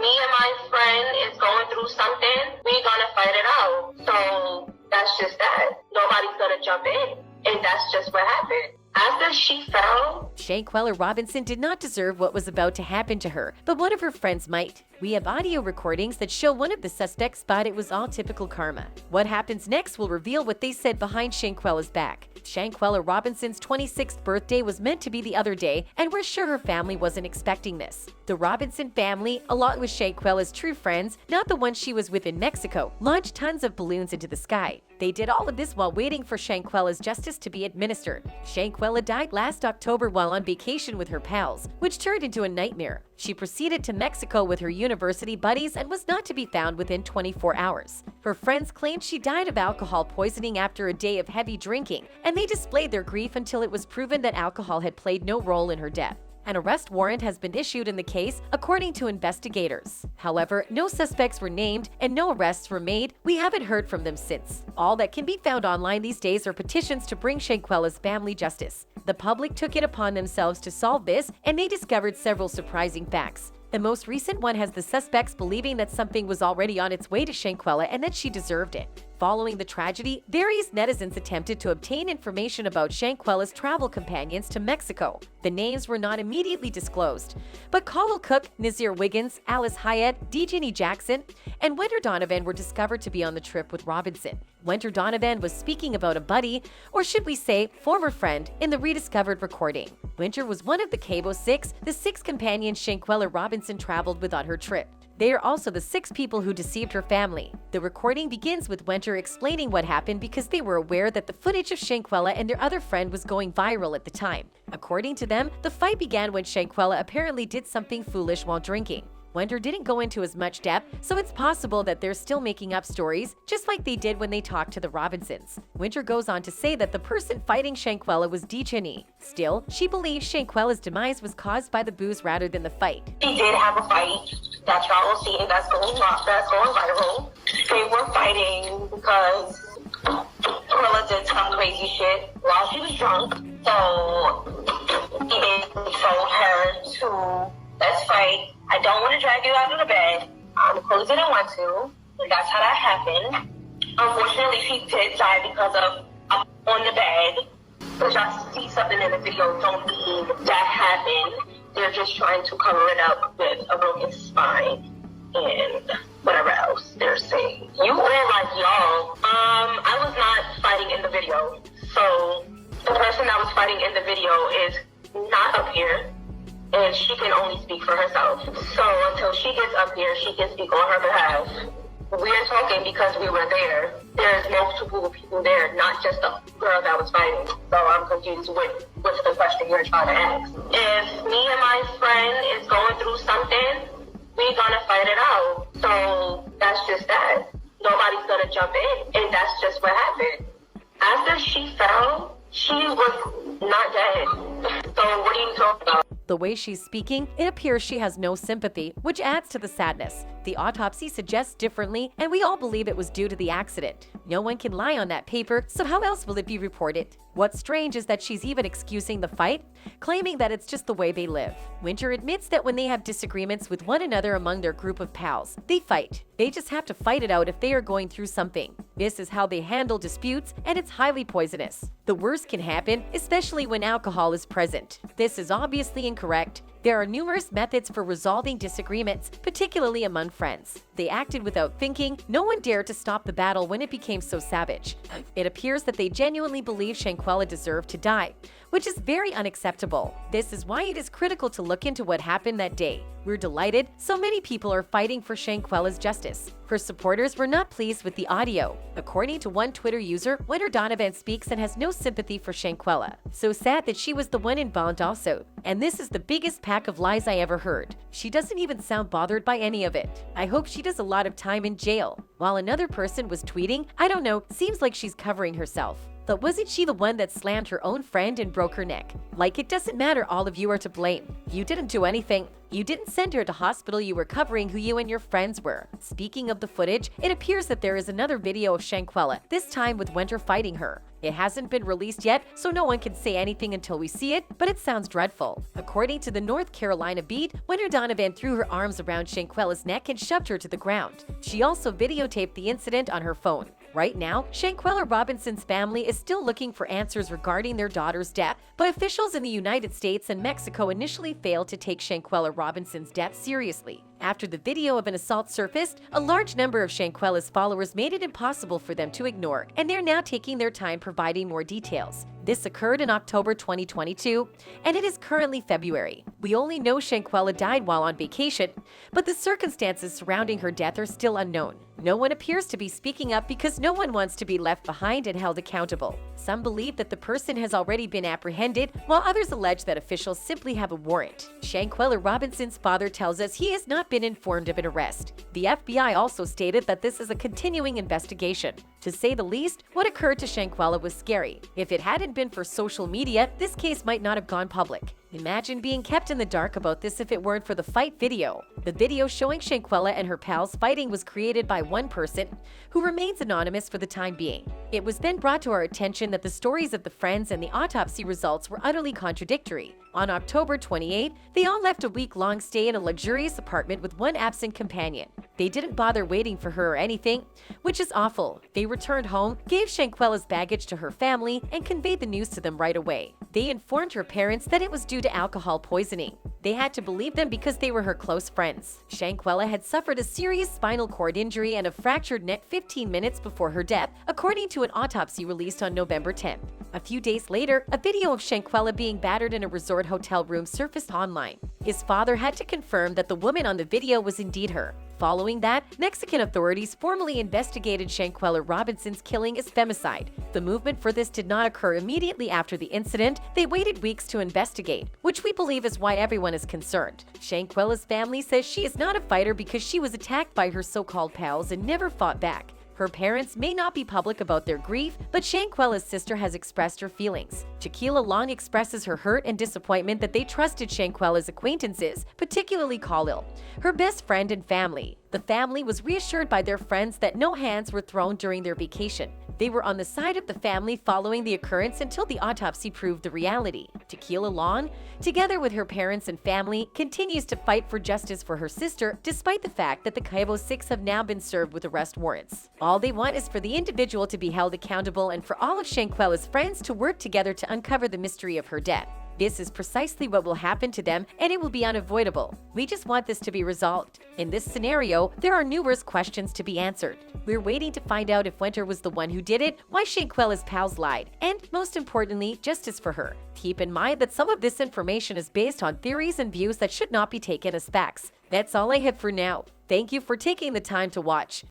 me and my friend is going through something, we're gonna fight it out. So that's just that. Nobody's gonna jump in. And that's just what happened. After she fell, Shanquella Robinson did not deserve what was about to happen to her, but one of her friends might. We have audio recordings that show one of the suspects thought it was all typical karma. What happens next will reveal what they said behind Shanquella's back. Shanquella Robinson's 26th birthday was meant to be the other day, and we're sure her family wasn't expecting this. The Robinson family, along with Shanquella's true friends, not the ones she was with in Mexico, launched tons of balloons into the sky. They did all of this while waiting for Shanquella's justice to be administered. Shanquella died last October while on vacation with her pals, which turned into a nightmare. She proceeded to Mexico with her university buddies and was not to be found within 24 hours. Her friends claimed she died of alcohol poisoning after a day of heavy drinking, and they displayed their grief until it was proven that alcohol had played no role in her death. An arrest warrant has been issued in the case, according to investigators. However, no suspects were named and no arrests were made. We haven't heard from them since. All that can be found online these days are petitions to bring Shanquella's family justice. The public took it upon themselves to solve this, and they discovered several surprising facts. The most recent one has the suspects believing that something was already on its way to Shanquella and that she deserved it. Following the tragedy, various netizens attempted to obtain information about Shanquella's travel companions to Mexico. The names were not immediately disclosed, but Caldwell Cook, Nazir Wiggins, Alice Hyatt, Dejani Jackson, and Winter Donovan were discovered to be on the trip with Robinson. Winter Donovan was speaking about a buddy, or should we say former friend, in the rediscovered recording. Winter was one of the Cabo Six, the six companions Shanquella Robinson traveled with on her trip. They are also the 6 people who deceived her family. The recording begins with Winter explaining what happened because they were aware that the footage of Shanquella and their other friend was going viral at the time. According to them, the fight began when Shanquella apparently did something foolish while drinking. Winter didn't go into as much depth, so it's possible that they're still making up stories, just like they did when they talked to the Robinsons. Winter goes on to say that the person fighting Shanquella was Dejani. Still, she believes Shanquella's demise was caused by the booze rather than the fight. she did have a fight that y'all will see that's going viral. They were fighting because Carla did some crazy shit while she was drunk. So he basically told her to, let's fight. I don't want to drag you out of the bed. Clothes didn't want to. And that's how that happened. Unfortunately, she did die because of on the bed. But y'all see something in the video, don't mean that happened. They're just trying to cover it up with a broken spine and whatever else they're saying. You were like, y'all. I was not fighting in the video. So the person that was fighting in the video is not up here. And she can only speak for herself. So until she gets up here, she can speak on her behalf. We're talking because we were there. There's multiple people there, not just the girl that was fighting. So I'm confused with what's the question you're trying to ask. If me and my friend is going through something, we're gonna fight it out. So that's just that. Nobody's gonna jump in, and that's just what happened. After she fell, she was not dead. So what are you talking about? The way she's speaking, it appears she has no sympathy, which adds to the sadness. The autopsy suggests differently, and we all believe it was due to the accident. No one can lie on that paper, so how else will it be reported? What's strange is that she's even excusing the fight, claiming that it's just the way they live. Winter admits that when they have disagreements with one another among their group of pals, they fight. They just have to fight it out if they are going through something. This is how they handle disputes, and it's highly poisonous. The worst can happen, especially when alcohol is present. This is obviously incorrect. There are numerous methods for resolving disagreements, particularly among friends. They acted without thinking. No one dared to stop the battle when it became so savage. It appears that they genuinely believe Shanquella deserved to die, which is very unacceptable. This is why it is critical to look into what happened that day. We're delighted so many people are fighting for Shanquella's justice. Her supporters were not pleased with the audio. According to one Twitter user, Winter Donovan speaks and has no sympathy for Shanquella. So sad that she was the one involved also. And this is the biggest pack of lies I ever heard. She doesn't even sound bothered by any of it. I hope she does a lot of time in jail. While another person was tweeting, I don't know, seems like she's covering herself. But wasn't she the one that slammed her own friend and broke her neck? Like, it doesn't matter, all of you are to blame. You didn't do anything. You didn't send her to hospital, you were covering who you and your friends were. Speaking of the footage, it appears that there is another video of Shanquella, this time with Winter fighting her. It hasn't been released yet, so no one can say anything until we see it, but it sounds dreadful. According to the North Carolina Beat, Winter Donovan threw her arms around Shanquella's neck and shoved her to the ground. She also videotaped the incident on her phone. Right now, Shanquella Robinson's family is still looking for answers regarding their daughter's death, but officials in the United States and Mexico initially failed to take Shanquella Robinson's death seriously. After the video of an assault surfaced, a large number of Shanquella's followers made it impossible for them to ignore, and they're now taking their time providing more details. This occurred in October 2022, and it is currently February. We only know Shanquella died while on vacation, but the circumstances surrounding her death are still unknown. No one appears to be speaking up because no one wants to be left behind and held accountable. Some believe that the person has already been apprehended, while others allege that officials simply have a warrant. Shanquella Robinson's father tells us he has not been informed of an arrest. The FBI also stated that this is a continuing investigation. To say the least, what occurred to Shanquella was scary. If it hadn't been for social media, this case might not have gone public. Imagine being kept in the dark about this if it weren't for the fight video. The video showing Shanquella and her pals fighting was created by one person, who remains anonymous for the time being. It was then brought to our attention that the stories of the friends and the autopsy results were utterly contradictory. On October 28, they all left a week-long stay in a luxurious apartment with one absent companion. They didn't bother waiting for her or anything, which is awful. They returned home, gave Shanquella's baggage to her family, and conveyed the news to them right away. They informed her parents that it was due to alcohol poisoning. They had to believe them because they were her close friends. Shanquella had suffered a serious spinal cord injury and a fractured neck 15 minutes before her death, according to an autopsy released on November 10. A few days later, a video of Shanquella being battered in a resort hotel room surfaced online. His father had to confirm that the woman on the video was indeed her. Following that, Mexican authorities formally investigated Shanquella Robinson's killing as femicide. The movement for this did not occur immediately after the incident. They waited weeks to investigate, which we believe is why everyone is concerned. Shanquella's family says she is not a fighter because she was attacked by her so-called pals and never fought back. Her parents may not be public about their grief, but Shanquella's sister has expressed her feelings. Tequila Long expresses her hurt and disappointment that they trusted Shanquella's acquaintances, particularly Khalil, her best friend and family. The family was reassured by their friends that no hands were thrown during their vacation. They were on the side of the family following the occurrence until the autopsy proved the reality. Tequila Long, together with her parents and family, continues to fight for justice for her sister, despite the fact that the Cabo 6 have now been served with arrest warrants. All they want is for the individual to be held accountable and for all of Shanquella's friends to work together to uncover the mystery of her death. This is precisely what will happen to them, and it will be unavoidable. We just want this to be resolved. In this scenario, there are numerous questions to be answered. We're waiting to find out if Winter was the one who did it, why Shanquella's pals lied, and most importantly, justice for her. Keep in mind that some of this information is based on theories and views that should not be taken as facts. That's all I have for now. Thank you for taking the time to watch.